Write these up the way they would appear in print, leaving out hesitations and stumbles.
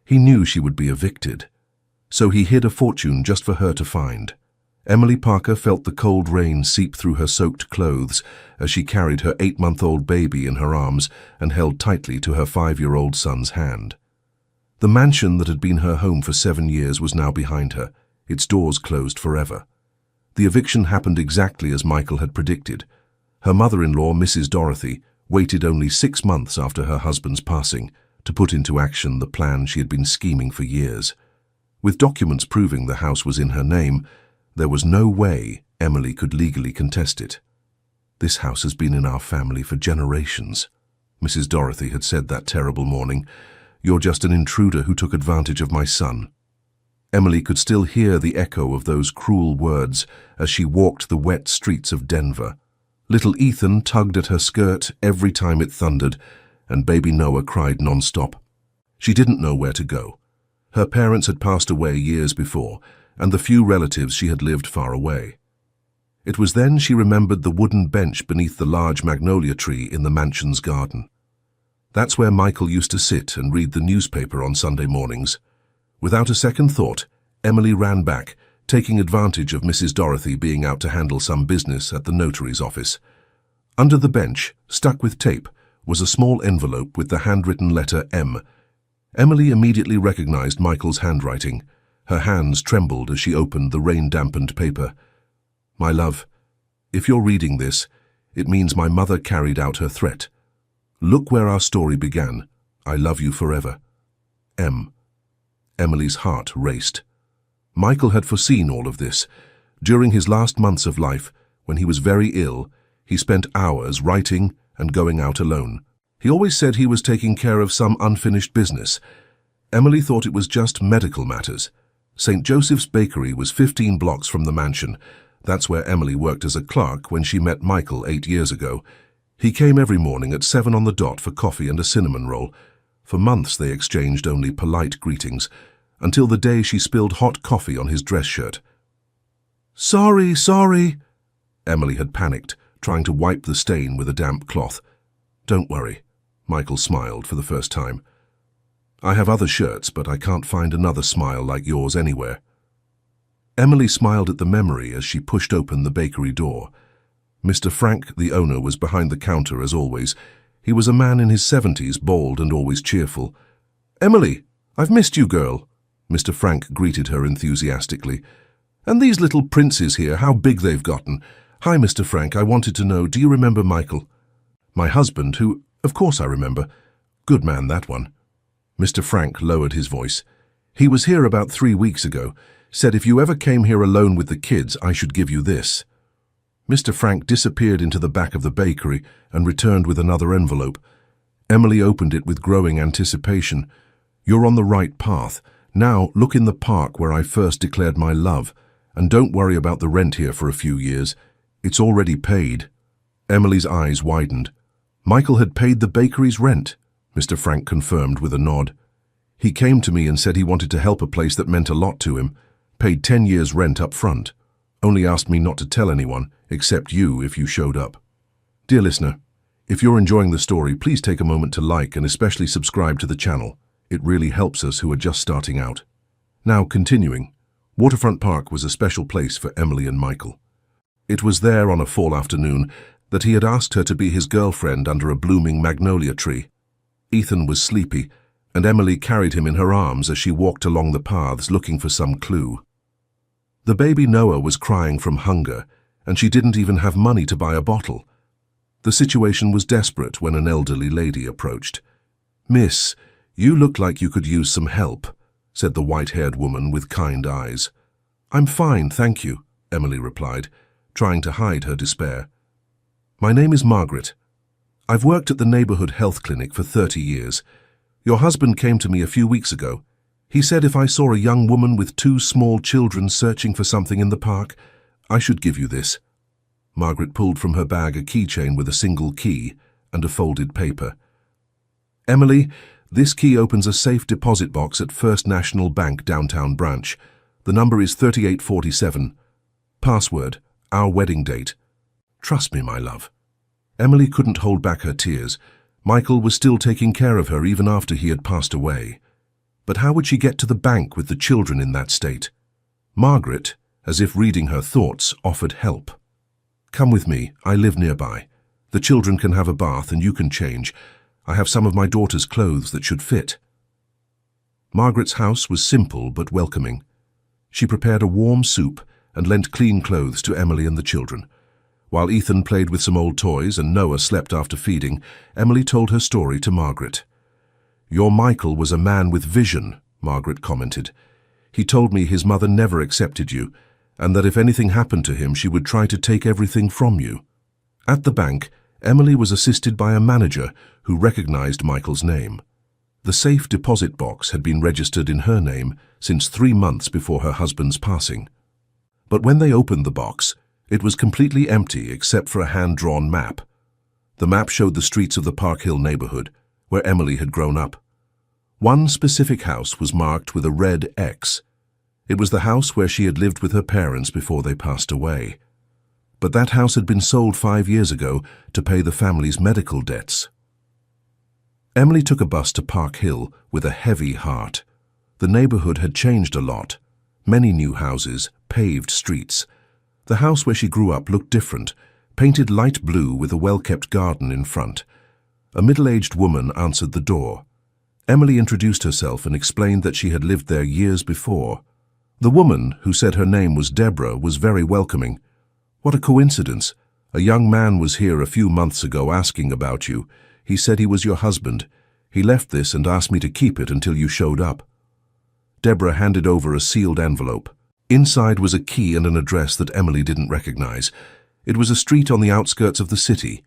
He knew she would be evicted. So he hid a fortune just for her to find. Emily Parker felt the cold rain seep through her soaked clothes as she carried her 8-month-old baby in her arms and held tightly to her 5-year-old son's hand. The mansion that had been her home for 7 years was now behind her, its doors closed forever. The eviction happened exactly as Michael had predicted. Her mother-in-law, Mrs. Dorothy, waited only 6 months after her husband's passing to put into action the plan she had been scheming for years. With documents proving the house was in her name, there was no way Emily could legally contest it. "This house has been in our family for generations," Mrs. Dorothy had said that terrible morning. "You're just an intruder who took advantage of my son." Emily could still hear the echo of those cruel words as she walked the wet streets of Denver. Little Ethan tugged at her skirt every time it thundered, and baby Noah cried non-stop. She didn't know where to go. Her parents had passed away years before, and the few relatives she had lived far away. It was then she remembered the wooden bench beneath the large magnolia tree in the mansion's garden. That's where Michael used to sit and read the newspaper on Sunday mornings. Without a second thought, Emily ran back, taking advantage of Mrs. Dorothy being out to handle some business at the notary's office. Under the bench, stuck with tape, was a small envelope with the handwritten letter M. Emily immediately recognized Michael's handwriting. Her hands trembled as she opened the rain-dampened paper. "My love, if you're reading this, it means my mother carried out her threat. Look where our story began. I love you forever. M." Emily's heart raced. Michael had foreseen all of this. During his last months of life, when he was very ill, he spent hours writing and going out alone. He always said he was taking care of some unfinished business. Emily thought it was just medical matters. St. Joseph's Bakery was 15 blocks from the mansion. That's where Emily worked as a clerk when she met Michael 8 years ago. He came every morning at 7 on the dot for coffee and a cinnamon roll. For months they exchanged only polite greetings, until the day she spilled hot coffee on his dress shirt. Sorry. Emily had panicked, trying to wipe the stain with a damp cloth. "Don't worry," Michael smiled for the first time. "I have other shirts, but I can't find another smile like yours anywhere." Emily smiled at the memory as she pushed open the bakery door. Mr. Frank, the owner, was behind the counter as always. He was a man in his 70s, bald and always cheerful. "Emily, I've missed you, girl," Mr. Frank greeted her enthusiastically. "And these little princes here, how big they've gotten. Hi, Mr. Frank, I wanted to know, do you remember Michael?" "My husband, who, of course I remember. Good man, that one." Mr. Frank lowered his voice. "He was here about 3 weeks ago. Said if you ever came here alone with the kids, I should give you this." Mr. Frank disappeared into the back of the bakery and returned with another envelope. Emily opened it with growing anticipation. "You're on the right path. Now look in the park where I first declared my love, and don't worry about the rent here for a few years. It's already paid." Emily's eyes widened. Michael had paid the bakery's rent, Mr. Frank confirmed with a nod. "He came to me and said he wanted to help a place that meant a lot to him. Paid 10 years' rent up front. Only asked me not to tell anyone, except you if you showed up." Dear listener, if you're enjoying the story, please take a moment to like and especially subscribe to the channel. It really helps us who are just starting out. Now, continuing, Waterfront Park was a special place for Emily and Michael. It was there on a fall afternoon that he had asked her to be his girlfriend under a blooming magnolia tree. Ethan was sleepy, and Emily carried him in her arms as she walked along the paths looking for some clue. The baby Noah was crying from hunger, and she didn't even have money to buy a bottle. The situation was desperate when an elderly lady approached. "Miss, you look like you could use some help," said the white-haired woman with kind eyes. "I'm fine, thank you," Emily replied, trying to hide her despair. "My name is Margaret. I've worked at the neighborhood health clinic for 30 years. Your husband came to me a few weeks ago. He said if I saw a young woman with 2 small children searching for something in the park, I should give you this." Margaret pulled from her bag a keychain with a single key and a folded paper. "Emily, this key opens a safe deposit box at First National Bank downtown branch. The number is 3847. Password, our wedding date. Trust me, my love." Emily couldn't hold back her tears. Michael was still taking care of her even after he had passed away. But how would she get to the bank with the children in that state? Margaret, as if reading her thoughts, offered help. "Come with me, I live nearby. The children can have a bath and you can change. I have some of my daughter's clothes that should fit." Margaret's house was simple but welcoming. She prepared a warm soup and lent clean clothes to Emily and the children. While Ethan played with some old toys and Noah slept after feeding, Emily told her story to Margaret. "Your Michael was a man with vision," Margaret commented. "He told me his mother never accepted you, and that if anything happened to him, she would try to take everything from you." At the bank, Emily was assisted by a manager who recognized Michael's name. The safe deposit box had been registered in her name since 3 months before her husband's passing. But when they opened the box, it was completely empty except for a hand-drawn map. The map showed the streets of the Park Hill neighborhood, where Emily had grown up. One specific house was marked with a red X. It was the house where she had lived with her parents before they passed away. But that house had been sold 5 years ago to pay the family's medical debts. Emily took a bus to Park Hill with a heavy heart. The neighborhood had changed a lot. Many new houses, paved streets. The house where she grew up looked different, painted light blue with a well-kept garden in front. A middle-aged woman answered the door. Emily introduced herself and explained that she had lived there years before. The woman, who said her name was Deborah, was very welcoming. "What a coincidence. A young man was here a few months ago asking about you. He said he was your husband. He left this and asked me to keep it until you showed up." Deborah handed over a sealed envelope. Inside was a key and an address that Emily didn't recognize. It was a street on the outskirts of the city.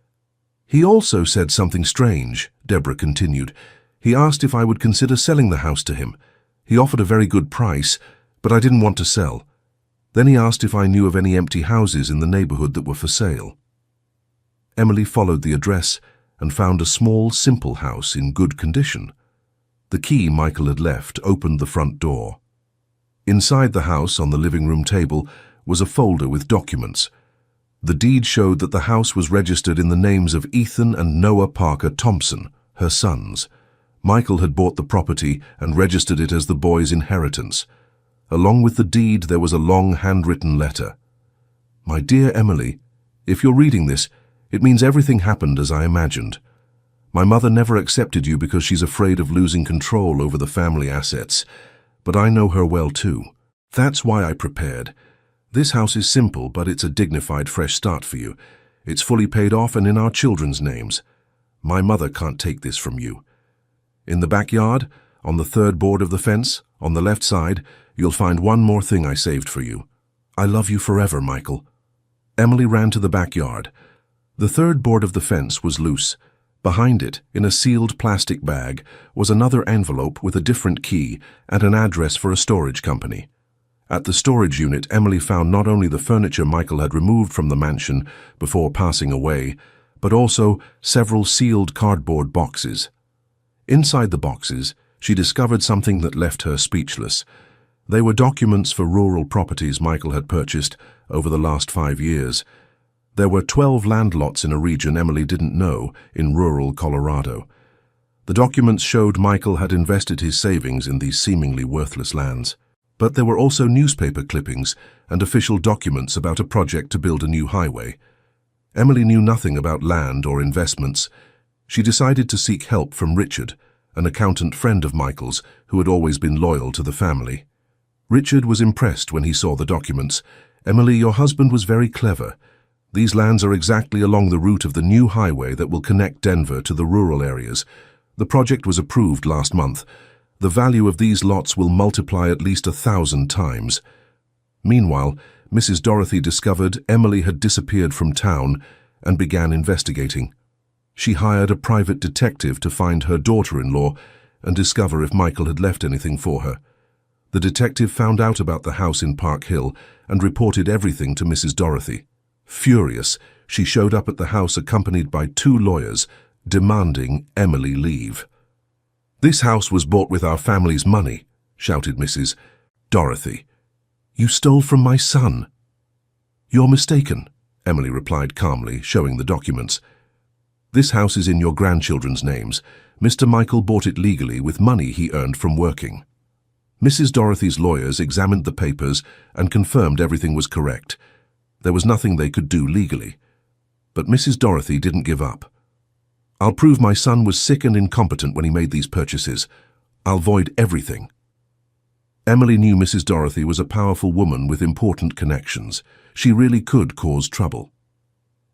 "He also said something strange," Deborah continued. "He asked if I would consider selling the house to him. He offered a very good price, but I didn't want to sell. Then he asked if I knew of any empty houses in the neighborhood that were for sale." Emily followed the address and found a small, simple house in good condition. The key Michael had left opened the front door. Inside the house, on the living room table, was a folder with documents. The deed showed that the house was registered in the names of Ethan and Noah Parker Thompson, her sons. Michael had bought the property and registered it as the boys' inheritance. Along with the deed, there was a long handwritten letter. "My dear Emily, if you're reading this, it means everything happened as I imagined. My mother never accepted you because she's afraid of losing control over the family assets, but I know her well too. That's why I prepared. This house is simple, but it's a dignified fresh start for you. It's fully paid off and in our children's names. My mother can't take this from you. In the backyard, on the third board of the fence, on the left side, you'll find one more thing I saved for you. I love you forever, Michael." Emily ran to the backyard. The third board of the fence was loose. Behind it, in a sealed plastic bag, was another envelope with a different key and an address for a storage company. At the storage unit, Emily found not only the furniture Michael had removed from the mansion before passing away, but also several sealed cardboard boxes. Inside the boxes, she discovered something that left her speechless. They were documents for rural properties Michael had purchased over the last 5 years. There were 12 land lots in a region Emily didn't know, in rural Colorado. The documents showed Michael had invested his savings in these seemingly worthless lands. But there were also newspaper clippings and official documents about a project to build a new highway. Emily knew nothing about land or investments. She decided to seek help from Richard, an accountant friend of Michael's who had always been loyal to the family. Richard was impressed when he saw the documents. "Emily, your husband was very clever. These lands are exactly along the route of the new highway that will connect Denver to the rural areas. The project was approved last month. The value of these lots will multiply at least 1,000 times. Meanwhile, Mrs. Dorothy discovered Emily had disappeared from town and began investigating. She hired a private detective to find her daughter-in-law and discover if Michael had left anything for her. The detective found out about the house in Park Hill and reported everything to Mrs. Dorothy. Furious, she showed up at the house accompanied by 2 lawyers, demanding Emily leave. "This house was bought with our family's money," shouted Mrs. Dorothy. "You stole from my son." "You're mistaken," Emily replied calmly, showing the documents. "This house is in your grandchildren's names. Mr. Michael bought it legally with money he earned from working." Mrs. Dorothy's lawyers examined the papers and confirmed everything was correct. There was nothing they could do legally. But Mrs. Dorothy didn't give up. "I'll prove my son was sick and incompetent when he made these purchases. I'll void everything." Emily knew Mrs. Dorothy was a powerful woman with important connections. She really could cause trouble.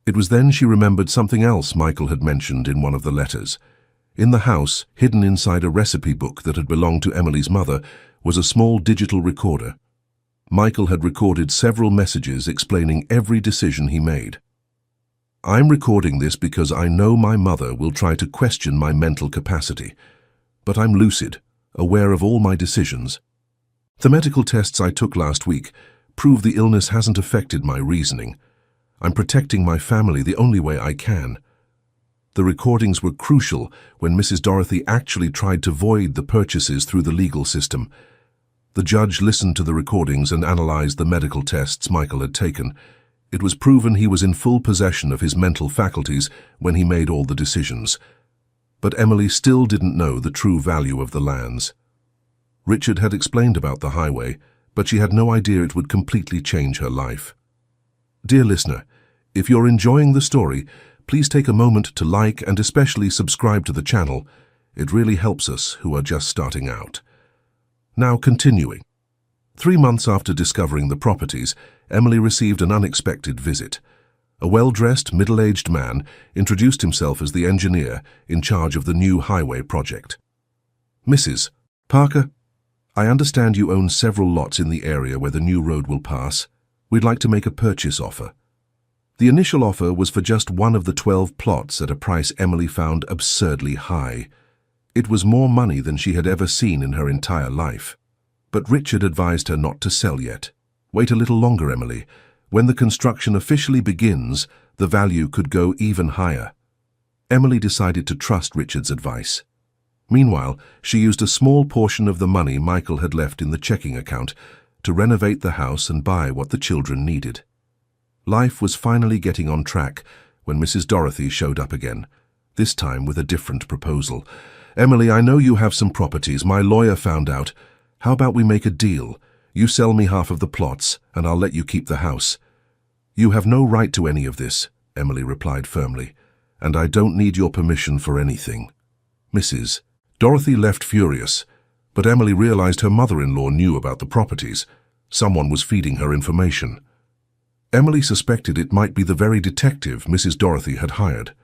It was then she remembered something else Michael had mentioned in one of the letters. In the house, hidden inside a recipe book that had belonged to Emily's mother, was a small digital recorder. Michael had recorded several messages explaining every decision he made. "I'm recording this because I know my mother will try to question my mental capacity. But I'm lucid, aware of all my decisions. The medical tests I took last week prove the illness hasn't affected my reasoning. I'm protecting my family the only way I can." The recordings were crucial when Mrs. Dorothy actually tried to void the purchases through the legal system. The judge listened to the recordings and analyzed the medical tests Michael had taken. It was proven he was in full possession of his mental faculties when he made all the decisions. But Emily still didn't know the true value of the lands. Richard had explained about the highway, but she had no idea it would completely change her life. Dear listener, if you're enjoying the story, please take a moment to like and especially subscribe to the channel. It really helps us who are just starting out. Now continuing. 3 months after discovering the properties, Emily received an unexpected visit. A well-dressed, middle-aged man introduced himself as the engineer in charge of the new highway project. "Mrs. Parker, I understand you own several lots in the area where the new road will pass. We'd like to make a purchase offer." The initial offer was for just one of the 12 plots at a price Emily found absurdly high. It was more money than she had ever seen in her entire life. But Richard advised her not to sell yet. "Wait a little longer, Emily. When the construction officially begins, the value could go even higher." Emily decided to trust Richard's advice. Meanwhile, she used a small portion of the money Michael had left in the checking account to renovate the house and buy what the children needed. Life was finally getting on track when Mrs. Dorothy showed up again, this time with a different proposal. "Emily, I know you have some properties. My lawyer found out. How about we make a deal? You sell me half of the plots, and I'll let you keep the house." "You have no right to any of this," Emily replied firmly, "and I don't need your permission for anything." Mrs. Dorothy left furious, but Emily realized her mother-in-law knew about the properties. Someone was feeding her information. Emily suspected it might be the very detective Mrs. Dorothy had hired.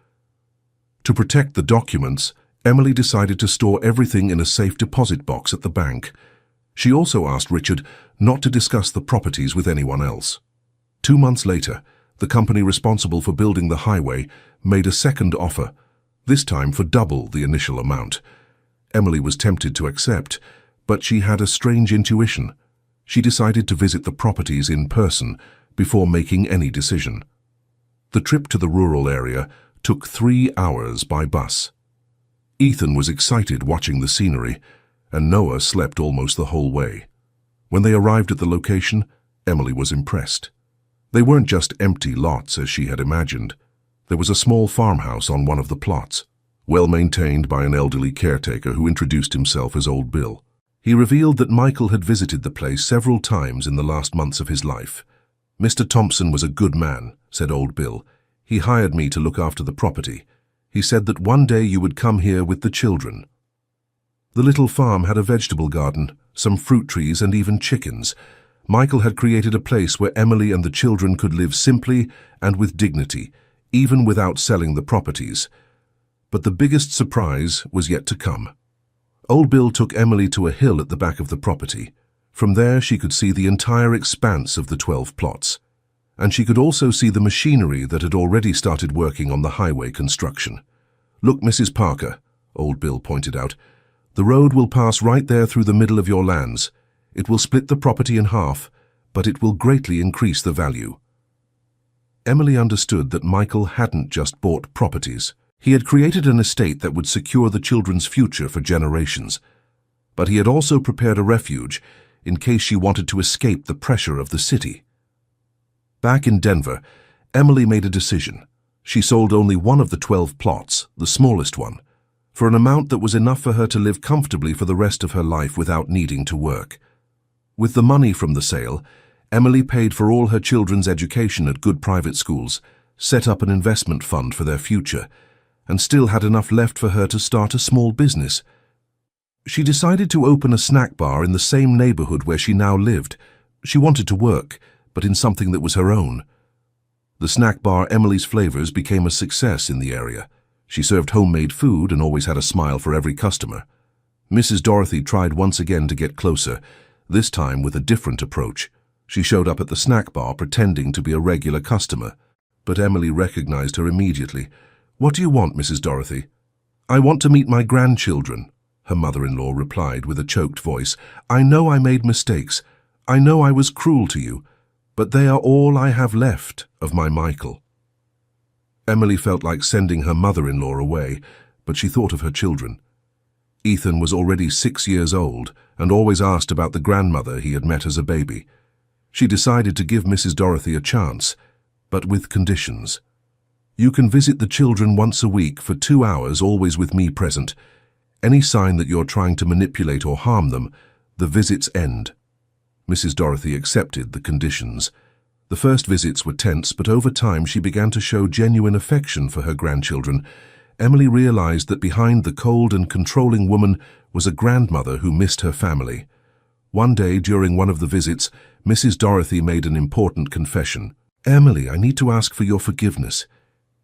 To protect the documents, Emily decided to store everything in a safe deposit box at the bank. She also asked Richard not to discuss the properties with anyone else. 2 months later, the company responsible for building the highway made a second offer, this time for double the initial amount. Emily was tempted to accept, but she had a strange intuition. She decided to visit the properties in person before making any decision. The trip to the rural area took 3 hours by bus. Ethan was excited watching the scenery, and Noah slept almost the whole way. When they arrived at the location, Emily was impressed. They weren't just empty lots as she had imagined. There was a small farmhouse on one of the plots, well maintained by an elderly caretaker who introduced himself as Old Bill. He revealed that Michael had visited the place several times in the last months of his life. "Mr. Thompson was a good man," said Old Bill. "He hired me to look after the property. He said that one day you would come here with the children." The little farm had a vegetable garden, some fruit trees, and even chickens. Michael had created a place where Emily and the children could live simply and with dignity, even without selling the properties. But the biggest surprise was yet to come. Old Bill took Emily to a hill at the back of the property. From there she could see the entire expanse of the 12 plots. And she could also see the machinery that had already started working on the highway construction. "Look, Mrs. Parker," Old Bill pointed out, "the road will pass right there through the middle of your lands. It will split the property in half, but it will greatly increase the value." Emily understood that Michael hadn't just bought properties. He had created an estate that would secure the children's future for generations. But he had also prepared a refuge in case she wanted to escape the pressure of the city. Back in Denver, Emily made a decision. She sold only one of the 12 plots, the smallest one. for an amount that was enough for her to live comfortably for the rest of her life without needing to work. With the money from the sale, Emily paid for all her children's education at good private schools, set up an investment fund for their future, and still had enough left for her to start a small business. She decided to open a snack bar in the same neighborhood where she now lived. She wanted to work, but in something that was her own. The snack bar Emily's Flavors became a success in the area. She served homemade food and always had a smile for every customer. Mrs. Dorothy tried once again to get closer, this time with a different approach. She showed up at the snack bar pretending to be a regular customer, but Emily recognized her immediately. "What do you want, Mrs. Dorothy?" "I want to meet my grandchildren," her mother-in-law replied with a choked voice. "I know I made mistakes. I know I was cruel to you, but they are all I have left of my Michael." Emily felt like sending her mother-in-law away, but she thought of her children. Ethan was already 6 years old and always asked about the grandmother he had met as a baby. She decided to give Mrs. Dorothy a chance, but with conditions. "You can visit the children once a week for 2 hours, always with me present. Any sign that you're trying to manipulate or harm them, the visits end." Mrs. Dorothy accepted the conditions. The first visits were tense, but over time she began to show genuine affection for her grandchildren. Emily realized that behind the cold and controlling woman was a grandmother who missed her family. One day, during one of the visits, Mrs. Dorothy made an important confession. "Emily, I need to ask for your forgiveness.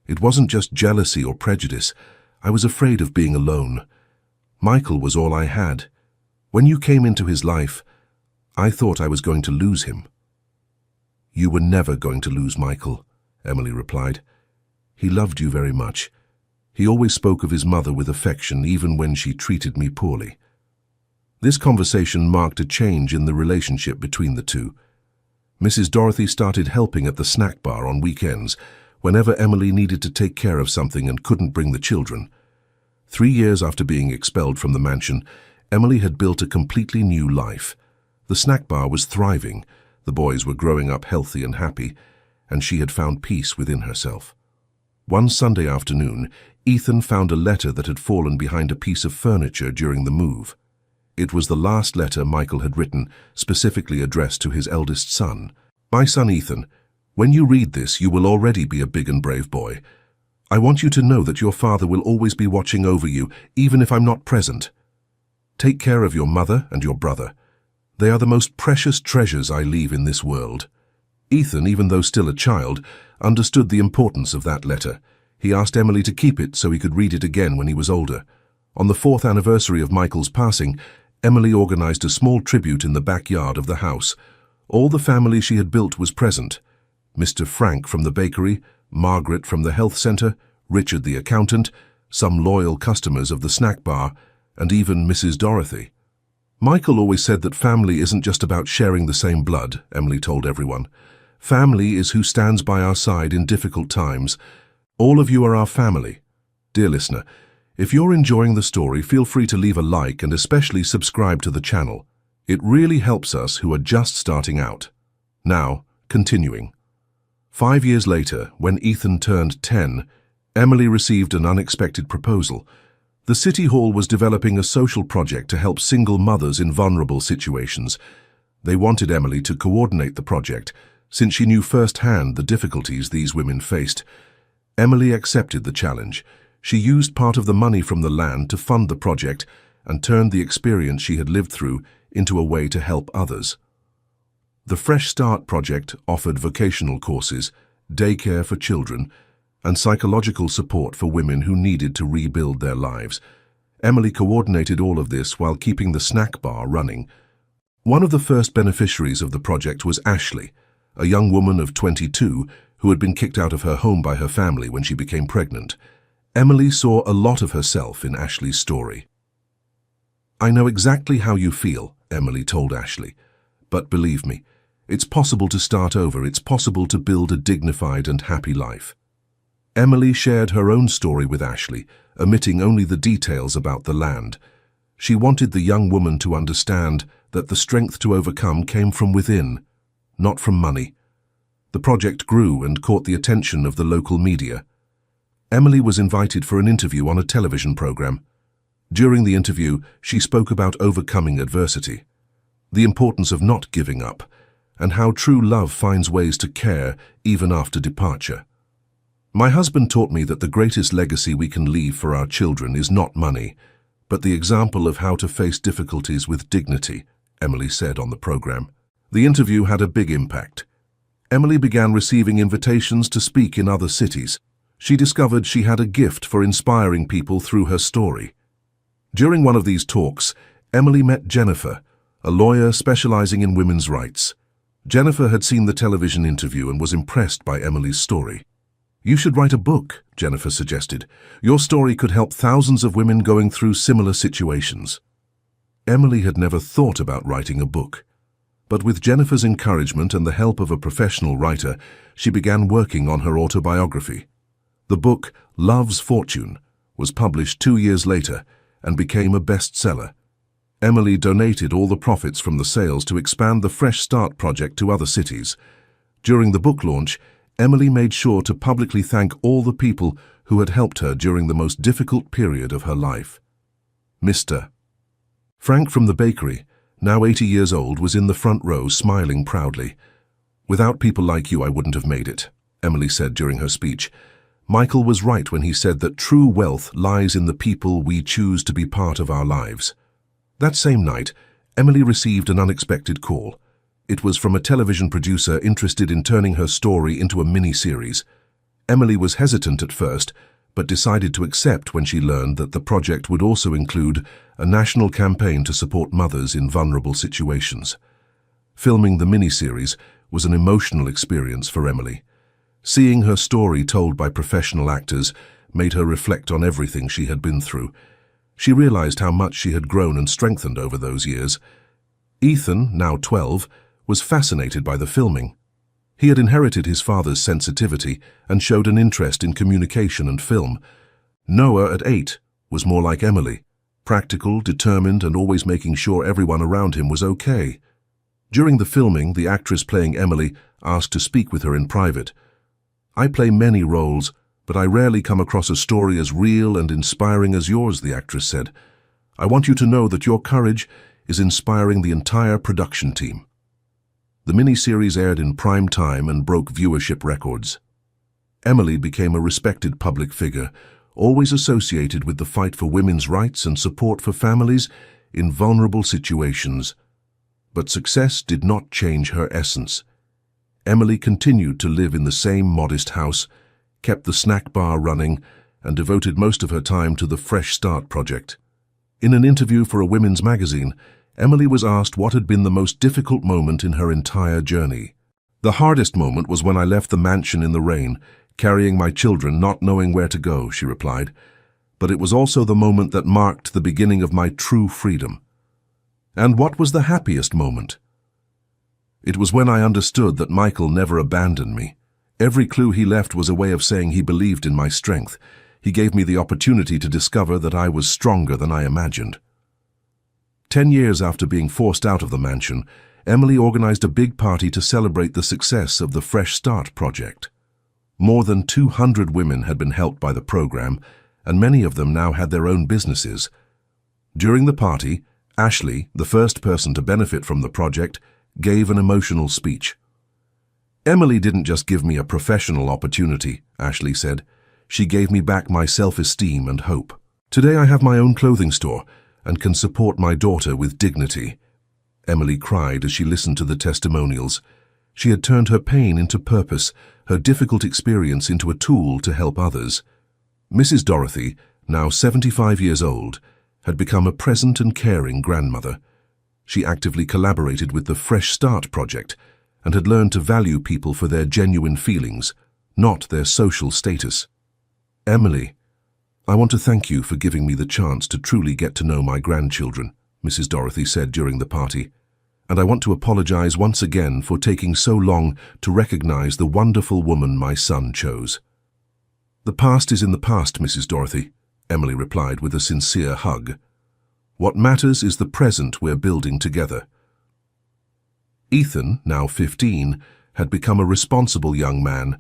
It wasn't just jealousy or prejudice. I was afraid of being alone. Michael was all I had. When you came into his life, I thought I was going to lose him." "You were never going to lose Michael," Emily replied. "He loved you very much. He always spoke of his mother with affection, even when she treated me poorly." This conversation marked a change in the relationship between the two. Mrs. Dorothy started helping at the snack bar on weekends, whenever Emily needed to take care of something and couldn't bring the children. 3 years after being expelled from the mansion, Emily had built a completely new life. The snack bar was thriving, the boys were growing up healthy and happy, and she had found peace within herself. One Sunday afternoon, Ethan found a letter that had fallen behind a piece of furniture during the move. It was the last letter Michael had written, specifically addressed to his eldest son. "My son Ethan, when you read this, you will already be a big and brave boy. I want you to know that your father will always be watching over you, even if I'm not present. Take care of your mother and your brother. They are the most precious treasures I leave in this world." Ethan, even though still a child, understood the importance of that letter. He asked Emily to keep it so he could read it again when he was older. On the 4th anniversary of Michael's passing, Emily organized a small tribute in the backyard of the house. All the family she had built was present. Mr. Frank from the bakery, Margaret from the health center, Richard the accountant, some loyal customers of the snack bar, and even Mrs. Dorothy. "Michael always said that family isn't just about sharing the same blood," Emily told everyone. "Family is who stands by our side in difficult times. All of you are our family." Dear listener, if you're enjoying the story, feel free to leave a like and especially subscribe to the channel. It really helps us who are just starting out. Now, continuing. 5 years later, when Ethan turned 10, Emily received an unexpected proposal. The City Hall was developing a social project to help single mothers in vulnerable situations. They wanted Emily to coordinate the project, since she knew firsthand the difficulties these women faced. Emily accepted the challenge. She used part of the money from the land to fund the project and turned the experience she had lived through into a way to help others. The Fresh Start project offered vocational courses, daycare for children, and psychological support for women who needed to rebuild their lives. Emily coordinated all of this while keeping the snack bar running. One of the first beneficiaries of the project was Ashley, a young woman of 22 who had been kicked out of her home by her family when she became pregnant. Emily saw a lot of herself in Ashley's story. "I know exactly how you feel," Emily told Ashley. "But believe me, it's possible to start over. It's possible to build a dignified and happy life." Emily shared her own story with Ashley, omitting only the details about the land. She wanted the young woman to understand that the strength to overcome came from within, not from money. The project grew and caught the attention of the local media. Emily was invited for an interview on a television program. During the interview, she spoke about overcoming adversity, the importance of not giving up, and how true love finds ways to care even after departure. My husband taught me that the greatest legacy we can leave for our children is not money, but the example of how to face difficulties with dignity, Emily said on the program. The interview had a big impact. Emily began receiving invitations to speak in other cities. She discovered she had a gift for inspiring people through her story. During one of these talks, Emily met Jennifer, a lawyer specializing in women's rights. Jennifer had seen the television interview and was impressed by Emily's story. "You should write a book," Jennifer suggested. "Your story could help thousands of women going through similar situations." Emily had never thought about writing a book. But with Jennifer's encouragement and the help of a professional writer, she began working on her autobiography. The book, Love's Fortune, was published 2 years later and became a bestseller. Emily donated all the profits from the sales to expand the Fresh Start project to other cities. During the book launch, Emily made sure to publicly thank all the people who had helped her during the most difficult period of her life. Mr. Frank from the bakery, now 80 years old, was in the front row smiling proudly. "Without people like you, I wouldn't have made it," Emily said during her speech. Michael was right when he said that true wealth lies in the people we choose to be part of our lives. That same night, Emily received an unexpected call. It was from a television producer interested in turning her story into a mini-series. Emily was hesitant at first, but decided to accept when she learned that the project would also include a national campaign to support mothers in vulnerable situations. Filming the mini-series was an emotional experience for Emily. Seeing her story told by professional actors made her reflect on everything she had been through. She realized how much she had grown and strengthened over those years. Ethan, now 12, was fascinated by the filming. He had inherited his father's sensitivity and showed an interest in communication and film. Noah, at 8, was more like Emily, practical, determined, and always making sure everyone around him was okay. During the filming, the actress playing Emily asked to speak with her in private. "I play many roles, but I rarely come across a story as real and inspiring as yours," the actress said. "I want you to know that your courage is inspiring the entire production team." The miniseries aired in prime time and broke viewership records. Emily became a respected public figure, always associated with the fight for women's rights and support for families in vulnerable situations. But success did not change her essence. Emily continued to live in the same modest house, kept the snack bar running, and devoted most of her time to the Fresh Start project. In an interview for a women's magazine, Emily was asked what had been the most difficult moment in her entire journey. "The hardest moment was when I left the mansion in the rain, carrying my children, not knowing where to go," she replied. "But it was also the moment that marked the beginning of my true freedom." "And what was the happiest moment?" "It was when I understood that Michael never abandoned me. Every clue he left was a way of saying he believed in my strength. He gave me the opportunity to discover that I was stronger than I imagined." 10 years after being forced out of the mansion, Emily organized a big party to celebrate the success of the Fresh Start project. More than 200 women had been helped by the program, and many of them now had their own businesses. During the party, Ashley, the first person to benefit from the project, gave an emotional speech. "Emily didn't just give me a professional opportunity," Ashley said. "She gave me back my self-esteem and hope. Today I have my own clothing store and can support my daughter with dignity." Emily cried as she listened to the testimonials. She had turned her pain into purpose, her difficult experience into a tool to help others. Mrs. Dorothy, now 75 years old, had become a present and caring grandmother. She actively collaborated with the Fresh Start project and had learned to value people for their genuine feelings, not their social status. "Emily, I want to thank you for giving me the chance to truly get to know my grandchildren," Mrs. Dorothy said during the party. "And I want to apologize once again for taking so long to recognize the wonderful woman my son chose." "The past is in the past, Mrs. Dorothy," Emily replied with a sincere hug. "What matters is the present we're building together." Ethan, now 15, had become a responsible young man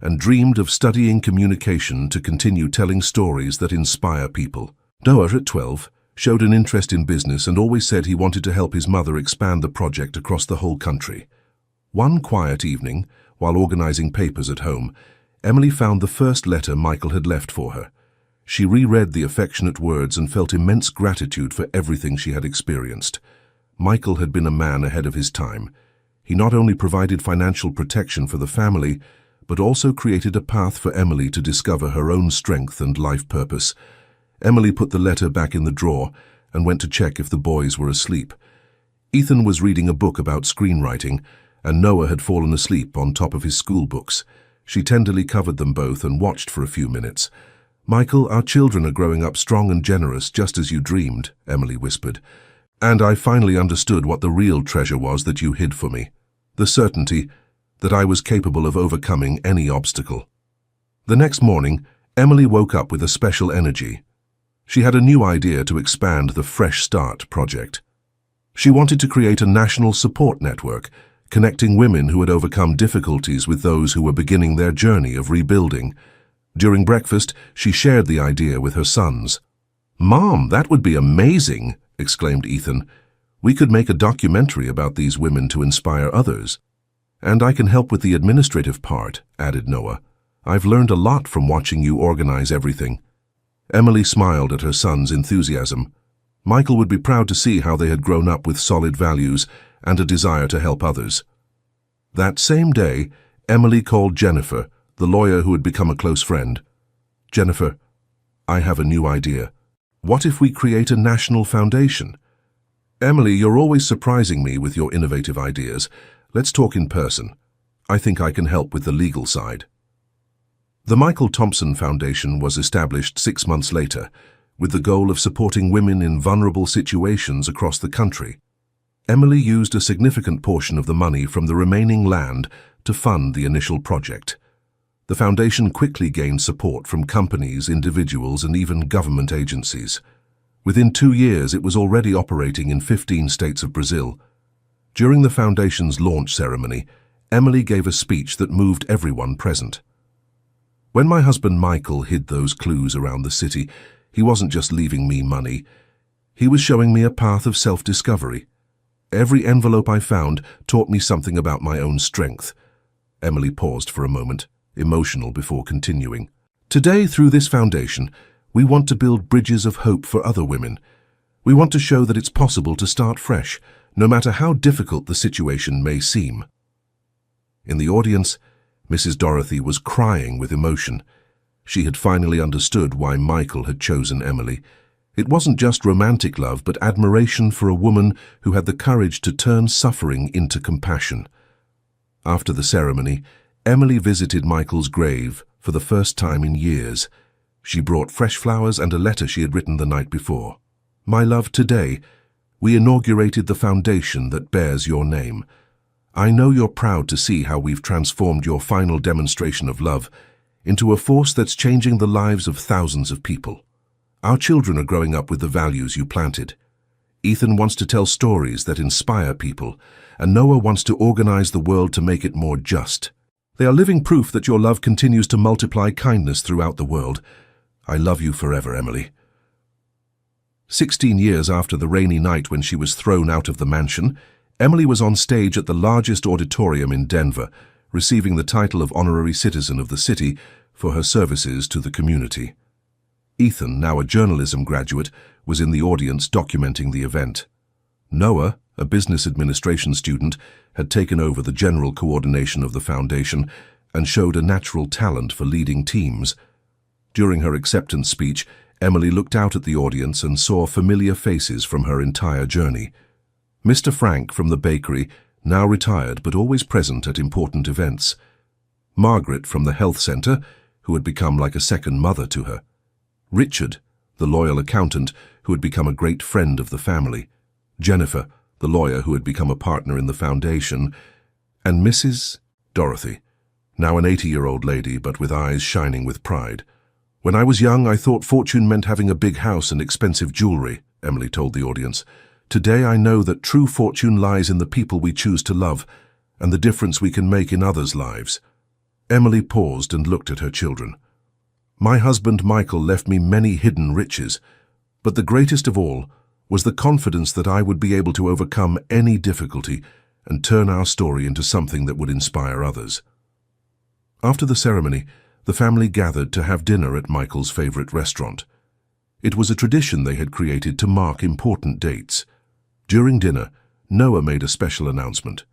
and dreamed of studying communication to continue telling stories that inspire people. Noah, at 12, showed an interest in business and always said he wanted to help his mother expand the project across the whole country. One quiet evening, while organizing papers at home, Emily found the first letter Michael had left for her. She reread the affectionate words and felt immense gratitude for everything she had experienced. Michael had been a man ahead of his time. He not only provided financial protection for the family, but also created a path for Emily to discover her own strength and life purpose. Emily put the letter back in the drawer and went to check if the boys were asleep. Ethan was reading a book about screenwriting, and Noah had fallen asleep on top of his school books. She tenderly covered them both and watched for a few minutes. "Michael, our children are growing up strong and generous, just as you dreamed," Emily whispered. "And I finally understood what the real treasure was that you hid for me. The certainty that I was capable of overcoming any obstacle." The next morning, Emily woke up with a special energy. She had a new idea to expand the Fresh Start project. She wanted to create a national support network, connecting women who had overcome difficulties with those who were beginning their journey of rebuilding. During breakfast, she shared the idea with her sons. "Mom, that would be amazing," exclaimed Ethan. "We could make a documentary about these women to inspire others." "And I can help with the administrative part," added Noah. "I've learned a lot from watching you organize everything." Emily smiled at her son's enthusiasm. Michael would be proud to see how they had grown up with solid values and a desire to help others. That same day, Emily called Jennifer, the lawyer who had become a close friend. "Jennifer, I have a new idea. What if we create a national foundation?" "Emily, you're always surprising me with your innovative ideas. Let's talk in person. I think I can help with the legal side." The Michael Thompson Foundation was established 6 months later, with the goal of supporting women in vulnerable situations across the country. Emily used a significant portion of the money from the remaining land to fund the initial project. The foundation quickly gained support from companies, individuals, and even government agencies. Within 2 years, it was already operating in 15 states of Brazil. During the foundation's launch ceremony, Emily gave a speech that moved everyone present. "When my husband Michael hid those clues around the city, he wasn't just leaving me money. He was showing me a path of self-discovery. Every envelope I found taught me something about my own strength." Emily paused for a moment, emotional before continuing. "Today, through this foundation, we want to build bridges of hope for other women. We want to show that it's possible to start fresh, no matter how difficult the situation may seem." In the audience, Mrs. Dorothy was crying with emotion. She had finally understood why Michael had chosen Emily. It wasn't just romantic love, but admiration for a woman who had the courage to turn suffering into compassion. After the ceremony, Emily visited Michael's grave for the first time in years. She brought fresh flowers and a letter she had written the night before. "My love, today, we inaugurated the foundation that bears your name. I know you're proud to see how we've transformed your final demonstration of love into a force that's changing the lives of thousands of people. Our children are growing up with the values you planted. Ethan wants to tell stories that inspire people, and Noah wants to organize the world to make it more just. They are living proof that your love continues to multiply kindness throughout the world. I love you forever, Emily." 16 years after the rainy night when she was thrown out of the mansion, Emily was on stage at the largest auditorium in Denver, receiving the title of Honorary Citizen of the city for her services to the community. Ethan, now a journalism graduate, was in the audience documenting the event. Noah, a business administration student, had taken over the general coordination of the foundation and showed a natural talent for leading teams. During her acceptance speech, Emily looked out at the audience and saw familiar faces from her entire journey. Mr. Frank from the bakery, now retired but always present at important events. Margaret from the health center, who had become like a second mother to her. Richard, the loyal accountant, who had become a great friend of the family. Jennifer, the lawyer who had become a partner in the foundation. And Mrs. Dorothy, now an 80-year-old lady but with eyes shining with pride. "When I was young, I thought fortune meant having a big house and expensive jewelry," Emily told the audience. "Today I know that true fortune lies in the people we choose to love and the difference we can make in others' lives." Emily paused and looked at her children. "My husband Michael left me many hidden riches. But the greatest of all was the confidence that I would be able to overcome any difficulty and turn our story into something that would inspire others. After the ceremony, the family gathered to have dinner at Michael's favorite restaurant. It was a tradition they had created to mark important dates. During dinner, Noah made a special announcement.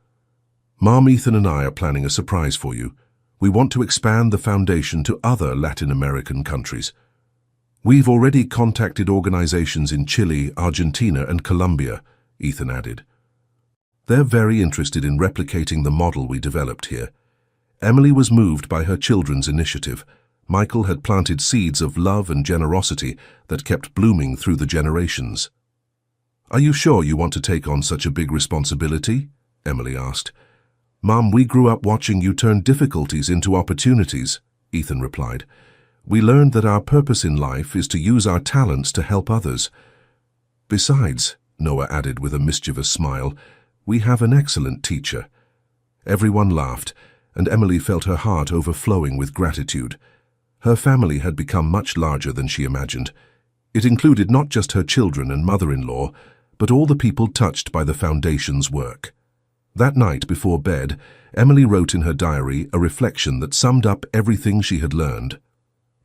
"Mom, Ethan and I are planning a surprise for you. We want to expand the foundation to other Latin American countries. We've already contacted organizations in Chile, Argentina, and Colombia," Ethan added. "They're very interested in replicating the model we developed here." Emily was moved by her children's initiative. Michael had planted seeds of love and generosity that kept blooming through the generations. "Are you sure you want to take on such a big responsibility?" Emily asked. "Mom, we grew up watching you turn difficulties into opportunities," Ethan replied. "We learned that our purpose in life is to use our talents to help others. Besides," Noah added with a mischievous smile, "we have an excellent teacher." Everyone laughed, and Emily felt her heart overflowing with gratitude. Her family had become much larger than she imagined. It included not just her children and mother-in-law, but all the people touched by the Foundation's work. That night before bed, Emily wrote in her diary a reflection that summed up everything she had learned.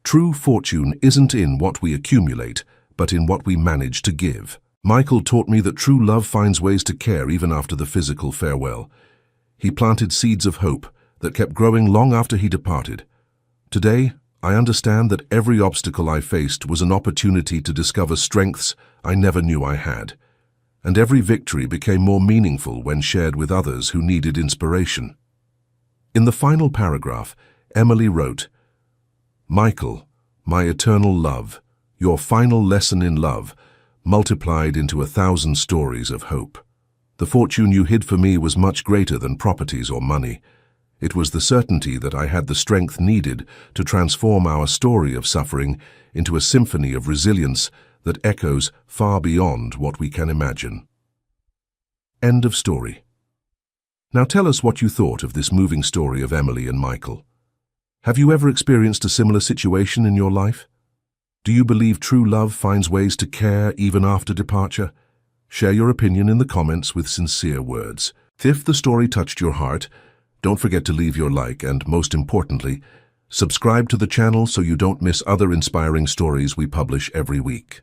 "True fortune isn't in what we accumulate, but in what we manage to give. Michael taught me that true love finds ways to care even after the physical farewell. He planted seeds of hope that kept growing long after he departed. Today, I understand that every obstacle I faced was an opportunity to discover strengths I never knew I had. And every victory became more meaningful when shared with others who needed inspiration." In the final paragraph, Emily wrote, "Michael, my eternal love, your final lesson in love, multiplied into 1,000 stories of hope. The fortune you hid for me was much greater than properties or money. It was the certainty that I had the strength needed to transform our story of suffering into a symphony of resilience that echoes far beyond what we can imagine." End of story. Now tell us what you thought of this moving story of Emily and Michael. Have you ever experienced a similar situation in your life? Do you believe true love finds ways to care even after departure? Share your opinion in the comments with sincere words. If the story touched your heart, don't forget to leave your like and, most importantly, subscribe to the channel so you don't miss other inspiring stories we publish every week.